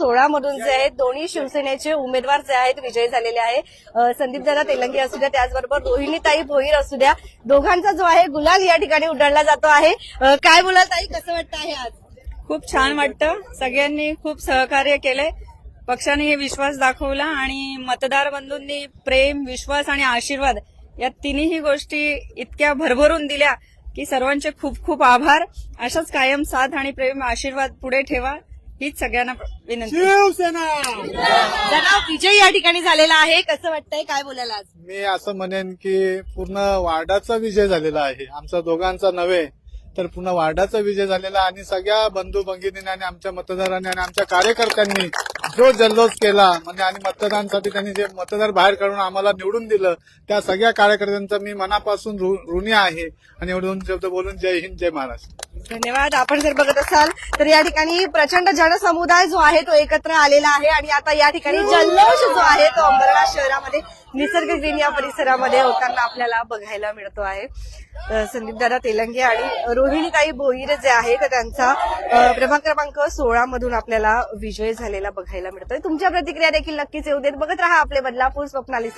16 मधून जे आहेत दोन्ही शिवसेनेचे उमेदवार जे आहेत विजयी झालेले आहे। संदीपदादा तेलंगे असू द्या, त्याचबरोबर रोहिणीताई भोईर असू द्या, दोघांचा जो आहे गुलाल या ठिकाणी उधळला जातो आहे। काय बोलाल ताई, कसं वाटतं आहे आज? खूप छान वाटतं। सगळ्यांनी खूप सहकार्य केलंय, पक्षाने हे विश्वास दाखवला आणि मतदार बंधूंनी प्रेम, विश्वास आणि आशीर्वाद या तिन्ही गोष्टी इतक्या भरभरून दिल्या की सर्वांचे खूप खूप आभार। अशाच कायम साथ आणि प्रेम आशीर्वाद पुढे ठेवा हीच सगळ्यांना विनंती। दादा विजय या ठिकाणी झालेला आहे, कसं वाटतंय, काय बोलायला आज? मी असं म्हणेन की पूर्ण वार्डाचा विजय झालेला आहे, आमचा दोघांचा नव्हे तर पूर्ण वार्डाचा विजय झालेला आणि सगळ्या बंधू भगिनींनी आणि आमच्या मतदारांनी आणि आमच्या कार्यकर्त्यांनी जो जल्लोष केला म्हणजे आणि मतदानासाठी त्यांनी जे मतदार बाहेर काढून आम्हाला निवडून दिलं त्या सगळ्या कार्यकर्त्यांचा मी मनापासून ऋणी आहे आणि एवढे 2 शब्द बोलून जय हिंद, जय महाराष्ट्र। धन्यवाद। आपण जर बघत असाल तर या ठिकाणी प्रचंड जनसमुदाय जो आहे तो एकत्र आलेला आहे आणि आता या ठिकाणी जल्लोष जो आहे तो अंबरनाथ शहरामध्ये निसर्ग ग्रीन या परिसरामध्ये होताना आपल्याला बघायला मिळतो आहे। संदीपदादा तेलंगे आणि रोहिणीताई भोईर जे आहे तर त्यांचा प्रभाग क्रमांक 16 मधून आपल्याला विजय झालेला बघायला मिळतोय। तुमच्या प्रतिक्रिया देखील नक्कीच येऊ देत। बघत रहा आपले बदलापूर स्वप्नालीसह।